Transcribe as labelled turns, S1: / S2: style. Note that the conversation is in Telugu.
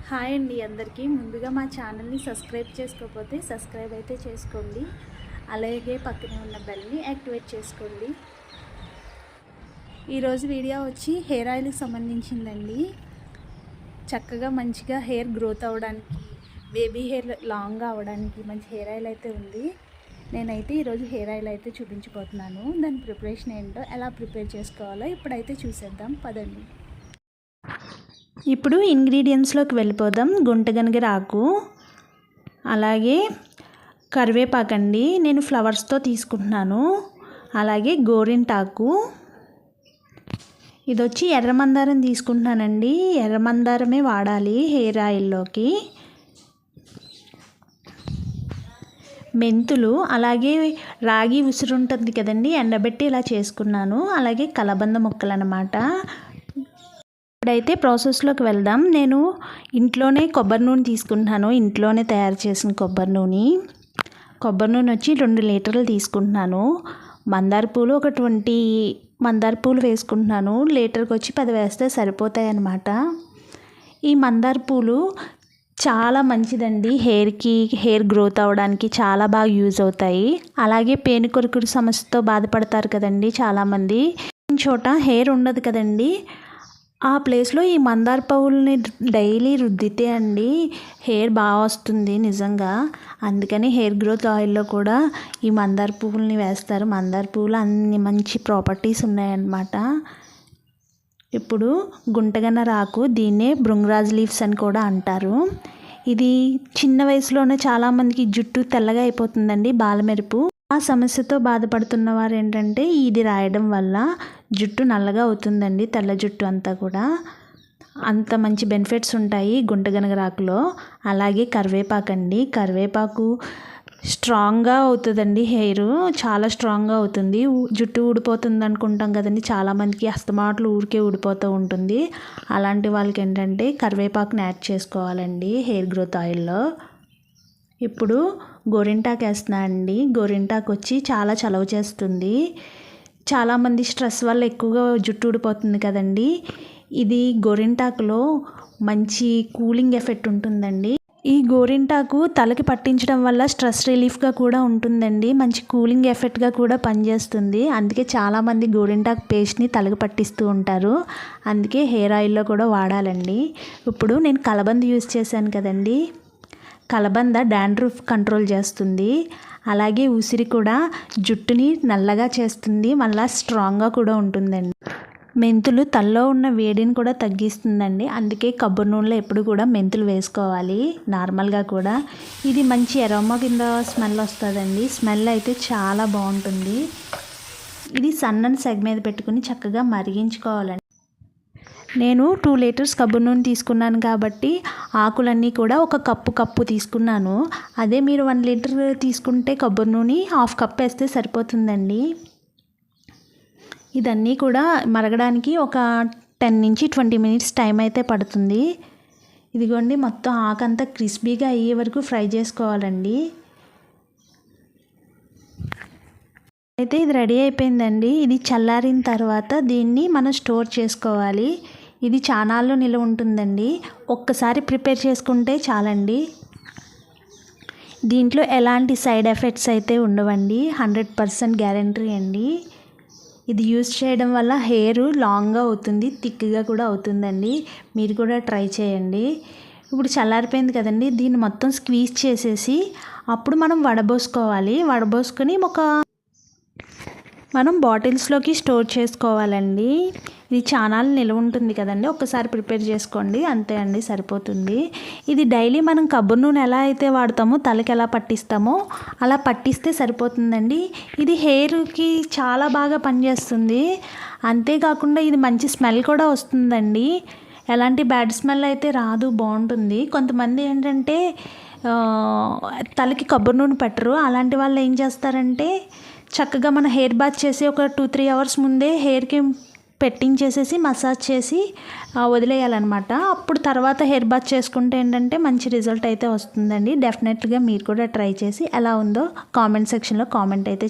S1: హాయ్ అండి అందరికీ. ముందుగా మా ఛానల్ని సబ్స్క్రైబ్ చేసుకోకపోతే సబ్స్క్రైబ్ అయితే చేసుకోండి. అలాగే పక్కనే ఉన్న బెల్ని యాక్టివేట్ చేసుకోండి. ఈరోజు వీడియో వచ్చి హెయిర్ ఆయిల్కి సంబంధించిందండి. చక్కగా మంచిగా హెయిర్ గ్రోత్ అవ్వడానికి, బేబీ హెయిర్ లాంగ్గా అవ్వడానికి మంచి హెయిర్ ఆయిల్ అయితే ఉంది. నేనైతే ఈరోజు హెయిర్ ఆయిల్ అయితే చూపించబోతున్నాను. దాని ప్రిపరేషన్ ఏంటో, ఎలా ప్రిపేర్ చేసుకోవాలో ఇప్పుడైతే చూసేద్దాం పదండి. ఇప్పుడు ఇంగ్రీడియంట్స్లోకి వెళ్ళిపోదాం. గుంటగనగర ఆకు, అలాగే కరివేపాకండి, నేను ఫ్లవర్స్తో తీసుకుంటున్నాను. అలాగే గోరింటాకు, ఇది వచ్చి ఎర్రమందారం తీసుకుంటున్నానండి. ఎర్రమందారమే వాడాలి హెయిర్ ఆయిల్లోకి. మెంతులు, అలాగే రాగి ఉసిరి ఉంటుంది కదండి, ఎండబెట్టి ఇలా చేసుకున్నాను. అలాగే కలబంద ముక్కలు అన్నమాట. ఇప్పుడైతే ప్రాసెస్లోకి వెళ్దాం. నేను ఇంట్లోనే కొబ్బరి నూనె తీసుకుంటున్నాను. ఇంట్లోనే తయారు చేసిన కొబ్బరి నూనె వచ్చి 2 లీటర్లు తీసుకుంటున్నాను. మందార పూలు ఒక 20 మందార పూలు వేసుకుంటున్నాను. లీటర్కి వచ్చి 10 వేస్తే సరిపోతాయి అన్నమాట. ఈ మందార పూలు చాలా మంచిదండి. హెయిర్ గ్రోత్ అవ్వడానికి చాలా బాగా యూజ్ అవుతాయి. అలాగే పేనుకొరుకుడు సమస్యతో బాధపడతారు కదండి చాలామంది. చోట హెయిర్ ఉండదు కదండి, ఆ ప్లేస్లో ఈ మందార పువ్వుల్ని డైలీ రుద్దితే అండి హెయిర్ బాగా వస్తుంది నిజంగా. అందుకని హెయిర్ గ్రోత్ ఆయిల్లో కూడా ఈ మందార పువ్వుల్ని వేస్తారు. మందార పువ్వులు అన్ని మంచి ప్రాపర్టీస్ ఉన్నాయన్నమాట. ఇప్పుడు గుంటగనగర ఆకు, దీన్నే భృంగరాజ్ లీవ్స్ అని కూడా అంటారు. ఇది చిన్న వయసులోనే చాలామందికి జుట్టు తెల్లగా అయిపోతుందండి, బాలమెరుపు. ఆ సమస్యతో బాధపడుతున్న వారు ఏంటంటే ఇది రాయడం వల్ల జుట్టు నల్లగా అవుతుందండి, తెల్ల జుట్టు అంతా కూడా. అంత మంచి బెనిఫిట్స్ ఉంటాయి గుంటగనగర ఆకులో. అలాగే కరివేపాకు అండి, కరివేపాకు స్ట్రాంగ్గా అవుతుందండి. హెయిర్ చాలా స్ట్రాంగ్గా అవుతుంది. జుట్టు ఊడిపోతుంది అనుకుంటాం కదండి, చాలామందికి అస్తమాట్లు ఊరికే ఊడిపోతూ ఉంటుంది. అలాంటి వాళ్ళకి ఏంటంటే కరివేపాకుని యాడ్ చేసుకోవాలండి హెయిర్ గ్రోత్ ఆయిల్లో. ఇప్పుడు గోరింటాకు వేస్తున్నా అండి. గోరింటాకు వచ్చి చాలా చలవ చేస్తుంది. చాలామంది స్ట్రెస్ వల్ల ఎక్కువగా జుట్టు ఊడిపోతుంది కదండి. ఇది గోరింటాకులో మంచి కూలింగ్ ఎఫెక్ట్ ఉంటుందండి. ఈ గోరింటాకు తలకి పట్టించడం వల్ల స్ట్రెస్ రిలీఫ్గా కూడా ఉంటుందండి. మంచి కూలింగ్ ఎఫెక్ట్గా కూడా పనిచేస్తుంది. అందుకే చాలామంది గోరింటాకు పేస్ట్ని తలకి పట్టిస్తూ ఉంటారు. అందుకే హెయిర్ ఆయిల్లో కూడా వాడాలండి. ఇప్పుడు నేను కలబంద యూజ్ చేశాను కదండి. కలబంద డాండ్రఫ్ కంట్రోల్ చేస్తుంది. అలాగే ఉసిరి కూడా జుట్టుని నల్లగా చేస్తుంది, మళ్ళీ స్ట్రాంగ్గా కూడా ఉంటుందండి. మెంతులు తలలో ఉన్న వేడిని కూడా తగ్గిస్తుందండి. అందుకే కొబ్బరి నూనెలో ఎప్పుడు కూడా మెంతులు వేసుకోవాలి నార్మల్గా కూడా. ఇది మంచి అరోమా కింద స్మెల్ వస్తుందండి. స్మెల్ అయితే చాలా బాగుంటుంది. ఇది సన్నని సెగ మీద పెట్టుకుని చక్కగా మరిగించుకోవాలండి. నేను 2 లీటర్స్ కొబ్బరి నూనె తీసుకున్నాను కాబట్టి ఆకులన్నీ కూడా ఒక కప్పు తీసుకున్నాను. అదే మీరు 1 లీటర్ తీసుకుంటే కొబ్బరి నూనె 1/2 కప్ వేస్తే సరిపోతుందండి. ఇదన్నీ కూడా మరగడానికి ఒక 10 నుంచి 20 మినిట్స్ టైం అయితే పడుతుంది. ఇదిగోండి, మొత్తం ఆకంతా క్రిస్పీగా అయ్యే వరకు ఫ్రై చేసుకోవాలండి. అయితే ఇది రెడీ అయిపోయిందండి. ఇది చల్లారిన తర్వాత దీన్ని మనం స్టోర్ చేసుకోవాలి. ఇది చానాళ్ళు నిల్వ ఉంటుందండి. ఒక్కసారి ప్రిపేర్ చేసుకుంటే చాలండి. దీంట్లో ఎలాంటి సైడ్ ఎఫెక్ట్స్ అయితే ఉండవండి. 100% గ్యారంటీ అండి. ఇది యూజ్ చేయడం వల్ల హెయిర్ లాంగ్గా అవుతుంది, థిక్గా కూడా అవుతుందండి. మీరు కూడా ట్రై చేయండి. ఇప్పుడు చల్లారిపోయింది కదండి, దీన్ని మొత్తం స్క్వీజ్ చేసేసి అప్పుడు మనం వడబోసుకోవాలి. వడబోసుకొని మనం బాటిల్స్లోకి స్టోర్ చేసుకోవాలండి. ఇది చానాలు నిల్వ ఉంటుంది కదండి. ఒక్కసారి ప్రిపేర్ చేసుకోండి, అంతే అండి, సరిపోతుంది. ఇది డైలీ మనం కొబ్బరి నూనె ఎలా అయితే వాడతామో, తలకి ఎలా పట్టిస్తామో అలా పట్టిస్తే సరిపోతుందండి. ఇది హెయిర్కి చాలా బాగా పనిచేస్తుంది. అంతేకాకుండా ఇది మంచి స్మెల్ కూడా వస్తుందండి. ఎలాంటి బ్యాడ్ స్మెల్ అయితే రాదు, బాగుంటుంది. కొంతమంది ఏంటంటే తలకి కొబ్బరి నూనె పెట్టరు. అలాంటి వాళ్ళు ఏం చేస్తారంటే చక్కగా మన హెయిర్ బాత్ చేసి ఒక 2-3 అవర్స్ ముందే హెయిర్కి పెట్టించేసేసి మసాజ్ చేసి వదిలేయాలన్నమాట. అప్పుడు తర్వాత హెయిర్ బాత్ చేసుకుంటే ఏంటంటే మంచి రిజల్ట్ అయితే వస్తుందండి. డెఫినెట్గా మీరు కూడా ట్రై చేసి ఎలా ఉందో కామెంట్ సెక్షన్లో కామెంట్ అయితే